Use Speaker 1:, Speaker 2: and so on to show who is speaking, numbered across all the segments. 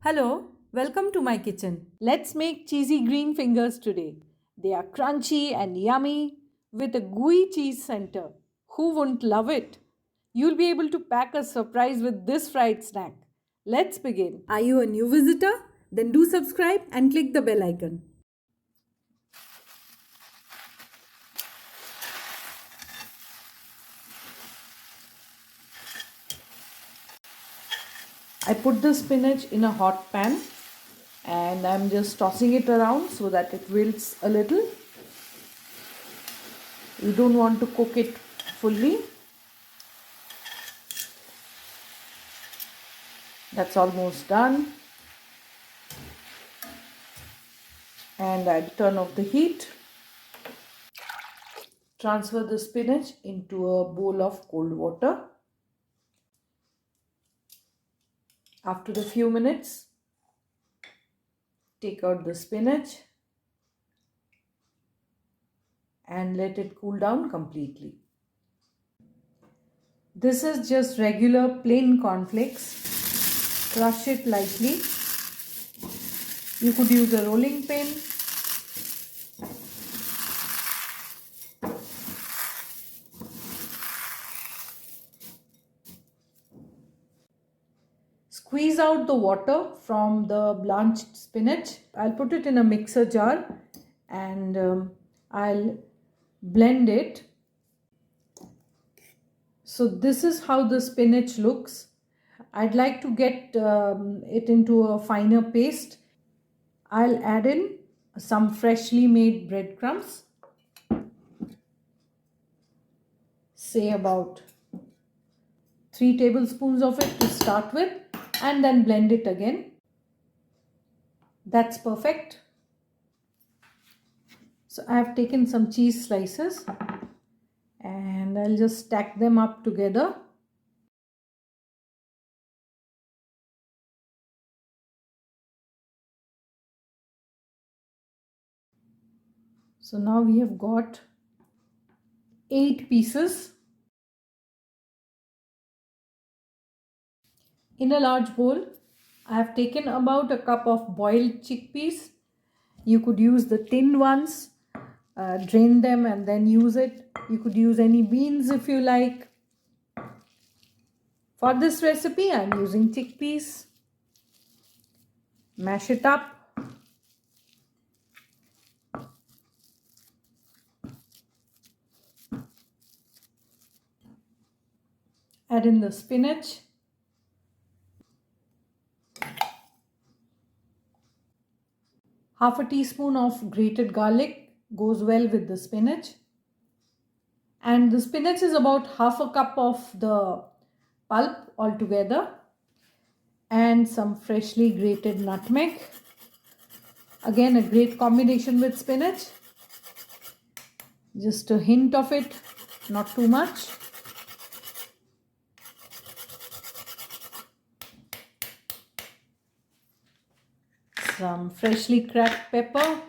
Speaker 1: Hello, welcome to my kitchen. Let's make cheesy green fingers today. They are crunchy and yummy with a gooey cheese center. Who wouldn't love it? You'll be able to pack a surprise with this fried snack. Let's begin. Are you a new visitor? Then do subscribe and click the bell icon. I put the spinach in a hot pan and I'm just tossing it around so that it wilts a little. You don't want to cook it fully. That's almost done. And I turn off the heat. Transfer the spinach into a bowl of cold water. After a few minutes, take out the spinach and let it cool down completely. This is just regular plain cornflakes. Crush it lightly. You could use a rolling pin. Squeeze out the water from the blanched spinach. I'll put it in a mixer jar and I'll blend it. So this is how the spinach looks. I'd like to get it into a finer paste. I'll add in some freshly made breadcrumbs. Say about 3 tablespoons of it to start with, and then blend it again. That's perfect. So I have taken some cheese slices and I'll just stack them up together. So now we have got 8 pieces. In a large bowl, I have taken about a cup of boiled chickpeas. You could use the tin ones, drain them and then use it. You could use any beans if you like. For this recipe, I am using chickpeas. Mash it up. Add in the spinach. Half a teaspoon of grated garlic goes well with the spinach. And the spinach is about half a cup of the pulp altogether. And some freshly grated nutmeg. Again, a great combination with spinach. Just a hint of it, not too much. Some freshly cracked pepper.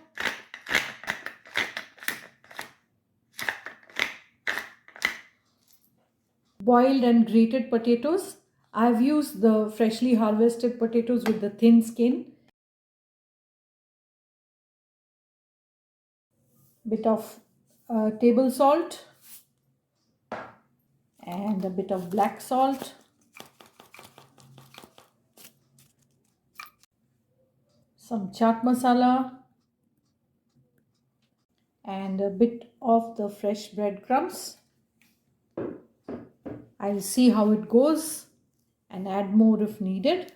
Speaker 1: Boiled and grated potatoes. I've used the freshly harvested potatoes with the thin skin. Bit of table salt and a bit of black salt. Some chaat masala and a bit of the fresh breadcrumbs. I'll see how it goes and add more if needed.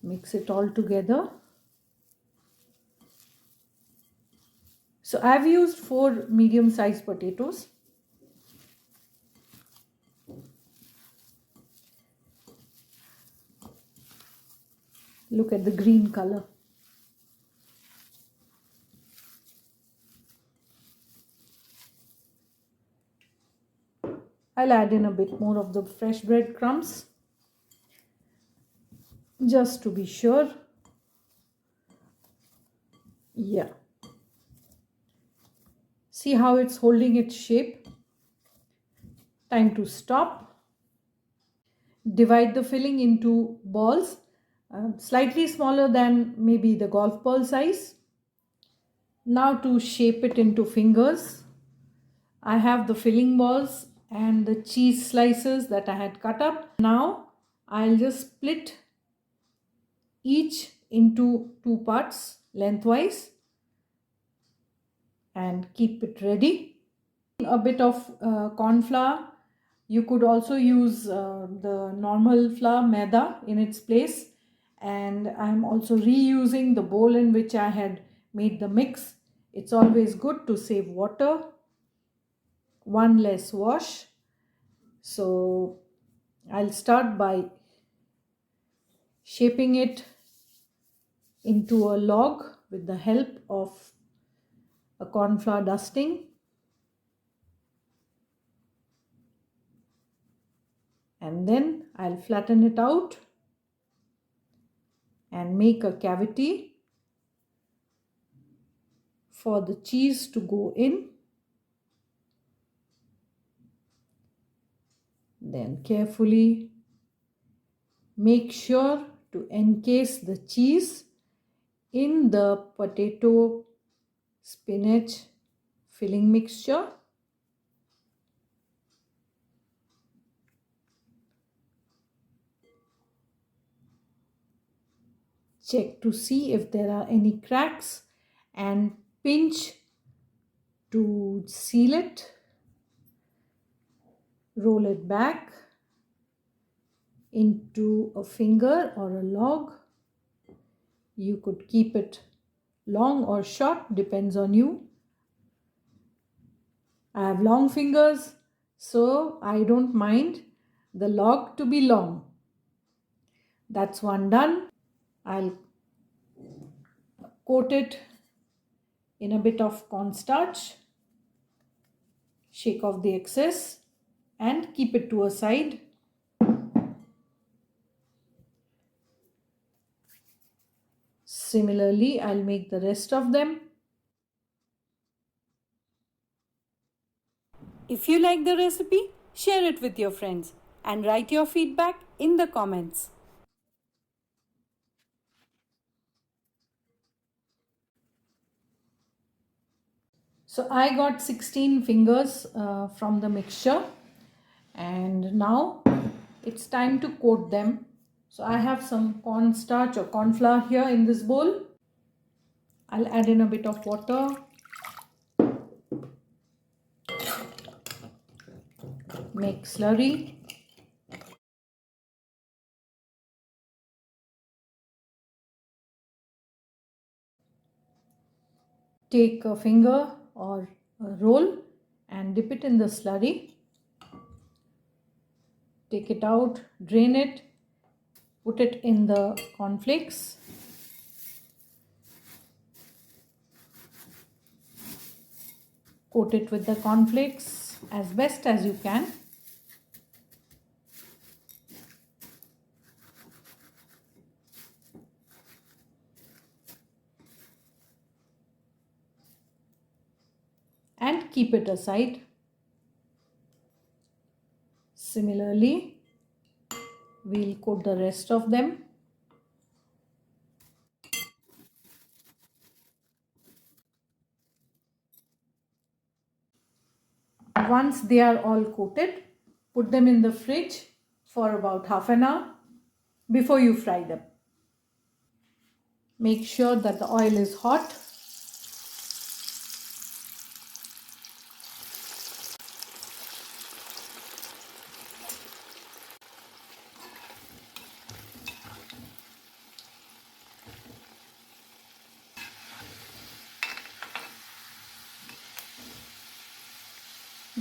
Speaker 1: Mix it all together. So I've used 4 medium-sized potatoes. Look at the green color. I'll add in a bit more of the fresh breadcrumbs just to be sure. Yeah. See how it's holding its shape? Time to stop. Divide the filling into balls, slightly smaller than maybe the golf ball size. Now to shape it into fingers, I have the filling balls and the cheese slices that I had cut up. Now I'll just split each into two parts lengthwise and keep it ready. A bit of corn flour. You could also use the normal flour, maida, in its place. And I'm also reusing the bowl in which I had made the mix. It's always good to save water. One less wash. So I'll start by shaping it into a log with the help of a corn flour dusting. And then I'll flatten it out and make a cavity for the cheese to go in. Then carefully make sure to encase the cheese in the potato spinach filling mixture. Check to see if there are any cracks and pinch to seal it. Roll it back into a finger or a log. You could keep it long or short, depends on you. I have long fingers, so I don't mind the log to be long. That's one done. I'll coat it in a bit of cornstarch, shake off the excess and keep it to a side. Similarly, I'll make the rest of them.
Speaker 2: If you like the recipe, share it with your friends and write your feedback in the comments.
Speaker 1: So I got 16 fingers from the mixture, and now it's time to coat them. So I have some cornstarch or corn flour here in this bowl. I'll add in a bit of water. Make slurry. Take a finger or a roll and dip it in the slurry. Take it out, drain it, put it in the cornflakes. Coat it with the cornflakes as best as you can. And keep it aside. Similarly, we'll coat the rest of them. Once they are all coated, put them in the fridge for about half an hour before you fry them. Make sure that the oil is hot.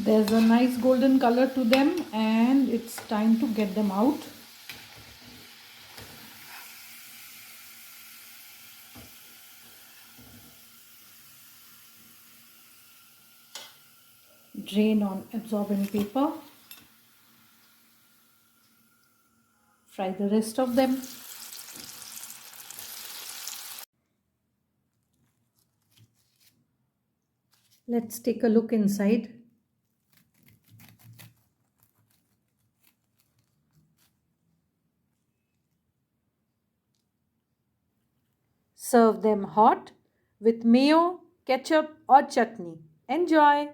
Speaker 1: There's a nice golden color to them and it's time to get them out. Drain on absorbent paper. Fry the rest of them. Let's take a look inside. Serve them hot with mayo, ketchup, or chutney. Enjoy!